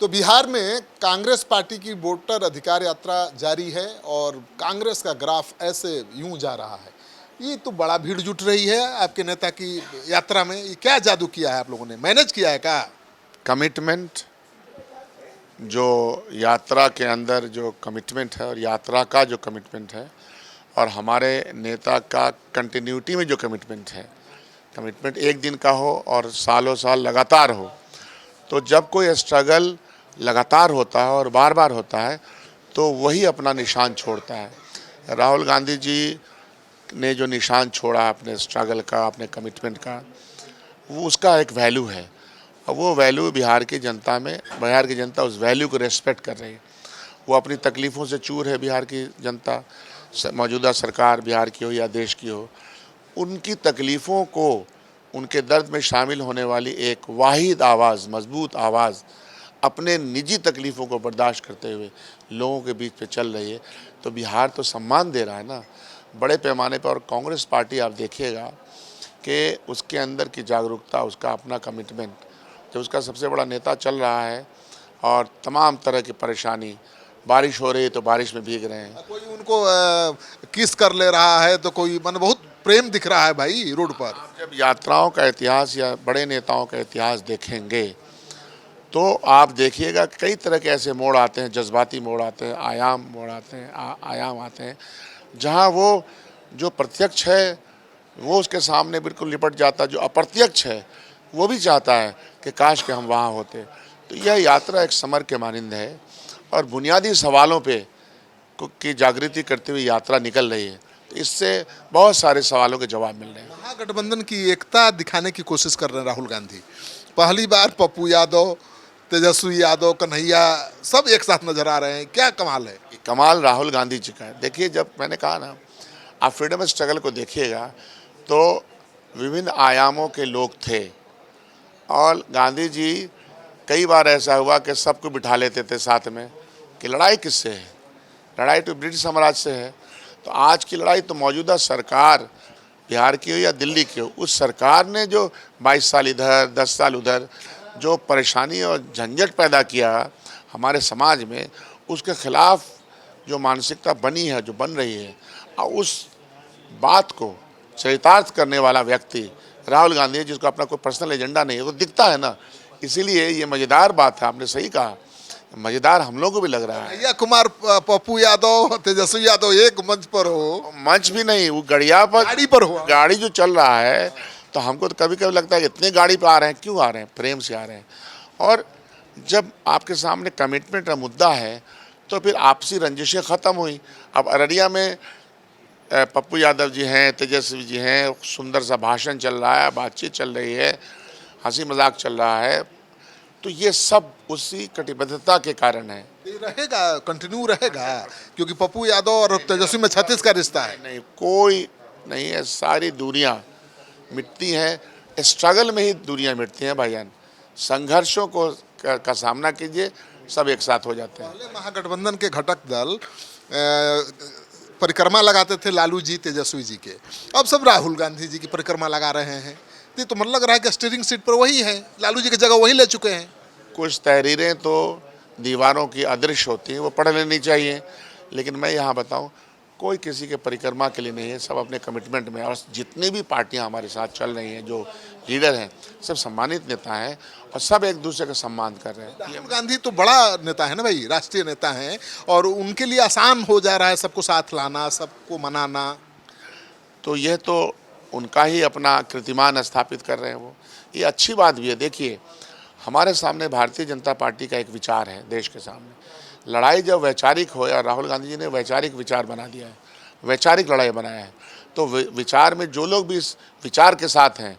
तो बिहार में कांग्रेस पार्टी की वोटर अधिकार यात्रा जारी है और कांग्रेस का ग्राफ ऐसे यूं जा रहा है। ये तो बड़ा भीड़ जुट रही है आपके नेता की यात्रा में। ये क्या जादू किया है आप लोगों ने, मैनेज किया है क्या? कमिटमेंट, जो यात्रा के अंदर जो कमिटमेंट है और यात्रा का जो कमिटमेंट है और हमारे नेता का कंटिन्यूटी में जो कमिटमेंट है, कमिटमेंट एक दिन का हो और सालों साल लगातार हो। तो जब कोई स्ट्रगल लगातार होता है और बार बार होता है तो वही अपना निशान छोड़ता है। राहुल गांधी जी ने जो निशान छोड़ा अपने स्ट्रगल का, अपने कमिटमेंट का, वो उसका एक वैल्यू है। और वो वैल्यू बिहार की जनता में, बिहार की जनता उस वैल्यू को रेस्पेक्ट कर रही है। वो अपनी तकलीफ़ों से चूर है बिहार की जनता, मौजूदा सरकार बिहार की हो या देश की हो। उनकी तकलीफ़ों को, उनके दर्द में शामिल होने वाली एक वाहिद आवाज़, मजबूत आवाज़ अपने निजी तकलीफ़ों को बर्दाश्त करते हुए लोगों के बीच पे चल रही है। तो बिहार तो सम्मान दे रहा है ना बड़े पैमाने पर। और कांग्रेस पार्टी आप देखिएगा कि उसके अंदर की जागरूकता, उसका अपना कमिटमेंट, जब उसका सबसे बड़ा नेता चल रहा है और तमाम तरह की परेशानी, बारिश हो रही है तो बारिश में भीग रहे हैं, कोई उनको किस कर ले रहा है तो कोई मन बहुत प्रेम दिख रहा है भाई रोड पर। आप जब यात्राओं का इतिहास या बड़े नेताओं का इतिहास देखेंगे तो आप देखिएगा कई तरह के ऐसे मोड़ आते हैं, जज्बाती मोड़ आते हैं, आयाम मोड़ आते हैं, आयाम आते हैं, जहाँ वो जो प्रत्यक्ष है वो उसके सामने बिल्कुल लिपट जाता, जो अप्रत्यक्ष है वो भी चाहता है कि काश के हम वहाँ होते। तो यह यात्रा एक समर के मानिंद है और बुनियादी सवालों पे की जागृति करते हुए यात्रा निकल रही है। तो इससे बहुत सारे सवालों के जवाब मिल रहे हैं। महागठबंधन की एकता दिखाने की कोशिश कर रहे हैं राहुल गांधी। पहली बार पप्पू यादव, तेजस्वी यादव, कन्हैया सब एक साथ नजर आ रहे हैं। क्या कमाल है। ये कमाल राहुल गांधी जी का है। देखिए, जब मैंने कहा ना, आप फ्रीडम स्ट्रगल को देखिएगा तो विभिन्न आयामों के लोग थे और गांधी जी कई बार ऐसा हुआ कि सबको बिठा लेते थे साथ में कि लड़ाई किससे है, लड़ाई तो ब्रिटिश साम्राज्य से है। तो आज की लड़ाई तो मौजूदा सरकार बिहार की हो या दिल्ली की हो, उस सरकार ने जो 22 साल इधर 10 साल उधर जो परेशानी और झंझट पैदा किया हमारे समाज में, उसके खिलाफ जो मानसिकता बनी है, जो बन रही है, और उस बात को चरितार्थ करने वाला व्यक्ति राहुल गांधी है, जिसको अपना कोई पर्सनल एजेंडा नहीं है, वो दिखता है ना। इसीलिए ये मज़ेदार बात है, आपने सही कहा, मज़ेदार हम लोग को भी लग रहा है। कन्हैया कुमार, पप्पू यादव, तेजस्वी यादव एक मंच पर हो, मंच भी नहीं, वो गड़िया पर, गाड़ी पर हो, गाड़ी जो चल रहा है, तो हमको तो कभी कभी लगता है कि इतने गाड़ी पे आ रहे हैं, क्यों आ रहे हैं? प्रेम से आ रहे हैं। और जब आपके सामने कमिटमेंट का मुद्दा है तो फिर आपसी रंजिशें ख़त्म हुई। अब अररिया में पप्पू यादव जी हैं, तेजस्वी जी हैं, सुंदर सा भाषण चल रहा है, बातचीत चल रही है, हंसी मजाक चल रहा है। तो ये सब उसी कटिबद्धता के कारण है। रहेगा, कंटिन्यू रहेगा, क्योंकि पप्पू यादव और तेजस्वी में 36 का रिश्ता है। नहीं, कोई नहीं है, सारी दूरियां मिटती हैं, स्ट्रगल में ही दूरियां मिटती हैं भाईजान। संघर्षों को का सामना कीजिए, सब एक साथ हो जाते हैं। पहले महागठबंधन के घटक दल परिक्रमा लगाते थे लालू जी, तेजस्वी जी के, अब सब राहुल गांधी जी की परिक्रमा लगा रहे हैं। तो मन लग रहा है कि स्टीयरिंग सीट पर वही है, लालू जी की जगह वही ले चुके हैं। कुछ तहरीरें तो दीवारों की अदृश्य होती हैं, वो पढ़ लेनी चाहिए, लेकिन मैं यहाँ बताऊँ, कोई किसी के परिक्रमा के लिए नहीं है, सब अपने कमिटमेंट में। और जितनी भी पार्टियां हमारे साथ चल रही हैं, जो लीडर हैं, सब सम्मानित नेता हैं और सब एक दूसरे का सम्मान कर रहे हैं। राहुल गांधी तो बड़ा नेता है ना भाई, राष्ट्रीय नेता हैं, और उनके लिए आसान हो जा रहा है सबको साथ लाना, सबको मनाना। तो यह तो उनका ही अपना कीर्तिमान स्थापित कर रहे हैं वो, ये अच्छी बात भी है। देखिए, हमारे सामने भारतीय जनता पार्टी का एक विचार है, देश के सामने लड़ाई जब वैचारिक हो, या राहुल गांधी जी ने वैचारिक विचार बना दिया है, वैचारिक लड़ाई बनाया है, तो विचार में जो लोग भी इस विचार के साथ हैं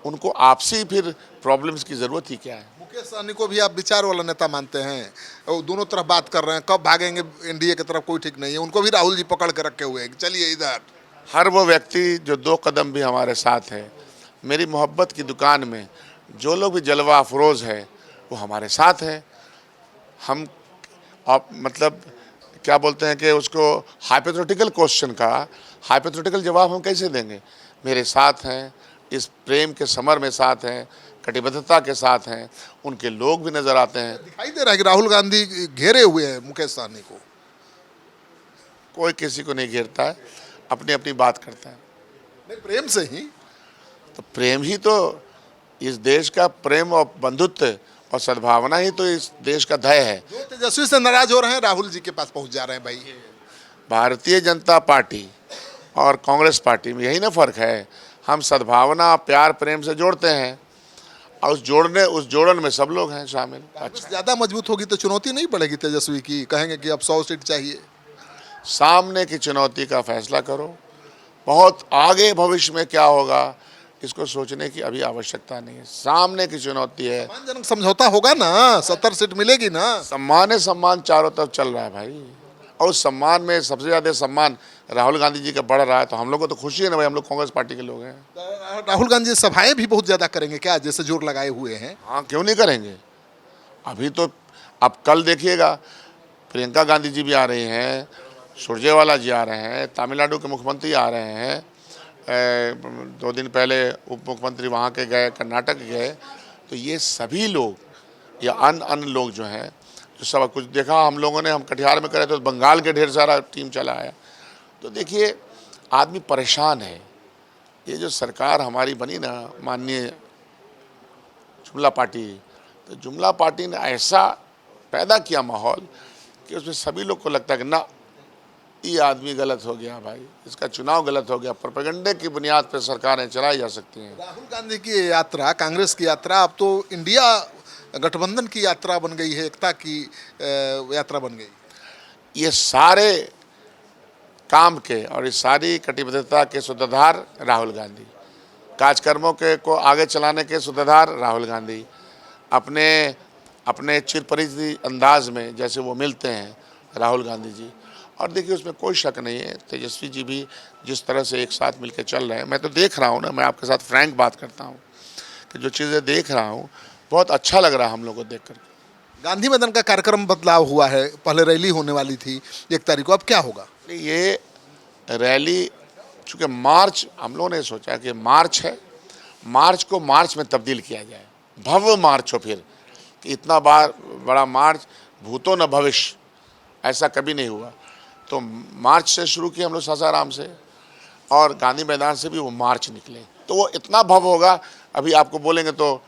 उनको आपसी फिर प्रॉब्लम्स की ज़रूरत ही क्या है। मुकेश सहनी को भी आप विचार वाला नेता मानते हैं, वो दोनों तरफ बात कर रहे हैं, कब भागेंगे एनडीए की तरफ कोई ठीक नहीं है, उनको भी राहुल जी पकड़ के रखे हुए हैं, चलिए इधर। हर वो व्यक्ति जो 2 कदम भी हमारे साथ है, मेरी मोहब्बत की दुकान में जो लोग भी जलवा अफरोज़ है वो हमारे साथ है। हम आप मतलब क्या बोलते हैं कि उसको हाइपोथेटिकल क्वेश्चन का हाइपोथेटिकल जवाब हम कैसे देंगे? मेरे साथ हैं, इस प्रेम के समर में साथ हैं, कटिबद्धता के साथ हैं, उनके लोग भी नज़र आते हैं। दिखाई दे रहा है कि राहुल गांधी घेरे हुए हैं मुकेश सहनी को। कोई किसी को नहीं घेरता है, अपनी अपनी बात करता है। नहीं, प्रेम से ही। तो प्रेम ही तो इस देश का प्रेम और बंधुत्व और सद्भावना ही तो इस देश का ध्येय है। जो तेजस्वी से नाराज हो रहे हैं राहुल जी के पास पहुंच जा रहे हैं भाई। भारतीय जनता पार्टी और कांग्रेस पार्टी में यही ना फर्क है, हम सद्भावना प्यार प्रेम से जोड़ते हैं और उस जोड़न में सब लोग हैं शामिल। कांग्रेस ज्यादा मजबूत होगी तो चुनौती नहीं पड़ेगी तेजस्वी की, कहेंगे कि अब 100 सीट चाहिए। सामने की चुनौती का फैसला करो, बहुत आगे भविष्य में क्या होगा इसको सोचने की अभी आवश्यकता नहीं है। सामने की चुनौती है, सम्मानजनक समझौता होगा ना, 70 सीट मिलेगी ना। सम्मान है, सम्मान चारों तरफ चल रहा है भाई, और उस सम्मान में सबसे ज़्यादा सम्मान राहुल गांधी जी का बढ़ रहा है, तो हम लोग को तो खुशी है ना भाई, हम लोग कांग्रेस पार्टी के लोग हैं। राहुल गांधी सभाएं भी बहुत ज्यादा करेंगे क्या, जैसे जोर लगाए हुए हैं? हाँ, क्यों नहीं करेंगे। अभी तो अब कल देखिएगा, प्रियंका गांधी जी भी आ रही हैं, सुरजेवाला जी आ रहे हैं, तमिलनाडु के मुख्यमंत्री आ रहे हैं, 2 दिन पहले उप मुख्यमंत्री वहाँ के गए, कर्नाटक गए। तो ये सभी लोग या अन्य लोग जो हैं, जो सब कुछ देखा हम लोगों ने, हम कटिहार में करे तो बंगाल के ढेर सारा टीम चला आया। तो देखिए आदमी परेशान है। ये जो सरकार हमारी बनी ना, माननीय जुमला पार्टी, तो जुमला पार्टी ने ऐसा पैदा किया माहौल कि उसमें सभी लोग को लगता है कि ना, ये आदमी गलत हो गया भाई, इसका चुनाव गलत हो गया। प्रोपेगेंडे की बुनियाद पर सरकारें चलाई जा सकती हैं। राहुल गांधी की यात्रा, कांग्रेस की यात्रा अब तो इंडिया गठबंधन की यात्रा बन गई है, एकता की यात्रा बन गई। ये सारे काम के और इस सारी कटिबद्धता के सूत्रधार राहुल गांधी, कार्यक्रमों के को आगे चलाने के सूत्रधार राहुल गांधी, अपने चिरपरिचित अंदाज में जैसे वो मिलते हैं राहुल गांधी जी। और देखिए उसमें कोई शक नहीं है, तेजस्वी जी भी जिस तरह से एक साथ मिलकर चल रहे हैं, मैं तो देख रहा हूँ ना, मैं आपके साथ फ्रैंक बात करता हूँ कि जो चीज़ें देख रहा हूँ बहुत अच्छा लग रहा है हम लोग को देख कर। गांधी मैदान का कार्यक्रम बदलाव हुआ है, पहले रैली होने वाली थी 1 तारीख को, अब क्या होगा? ये रैली, चूँकि मार्च हम लोगों ने सोचा कि मार्च है, मार्च को मार्च में तब्दील किया जाए, भव्य मार्च हो, फिर कि इतना बड़ा मार्च भूतो न भविष्य, ऐसा कभी नहीं हुआ। तो मार्च से शुरू किए हम लोग सासाराम से, और गांधी मैदान से भी वो मार्च निकले, तो वो इतना भव्य होगा, अभी आपको बोलेंगे तो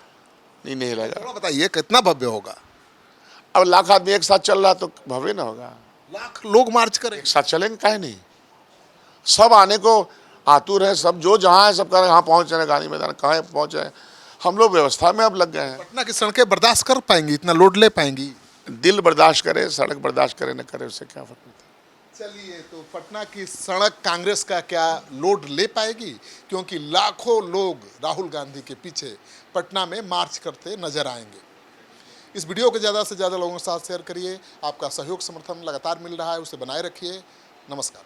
नहीं लगेगा। थोड़ा बताइए कितना भव्य होगा? अब लाख आदमी एक साथ चल रहा तो भव्य ना होगा। लाख लोग मार्च करें, एक साथ चलेंगे, काहे नहीं, सब आने को आतुर है, सब जो जहाँ है सब कह रहे हैं हाँ पहुँच रहे हैं गांधी मैदान, कहाँ पहुँच रहे हैं। हम लोग व्यवस्था में अब लग गए हैं। पटना की सड़कें बर्दाश्त कर पाएंगी, इतना लोड ले पाएंगी? दिल बर्दाश्त करे, सड़क बर्दाश्त करे न करे, उससे क्या फर्क पड़ता है। चलिए, तो पटना की सड़क कांग्रेस का क्या लोड ले पाएगी? क्योंकि लाखों लोग राहुल गांधी के पीछे पटना में मार्च करते नजर आएंगे। इस वीडियो को ज़्यादा से ज़्यादा लोगों के साथ शेयर करिए। आपका सहयोग समर्थन लगातार मिल रहा है, उसे बनाए रखिए। नमस्कार।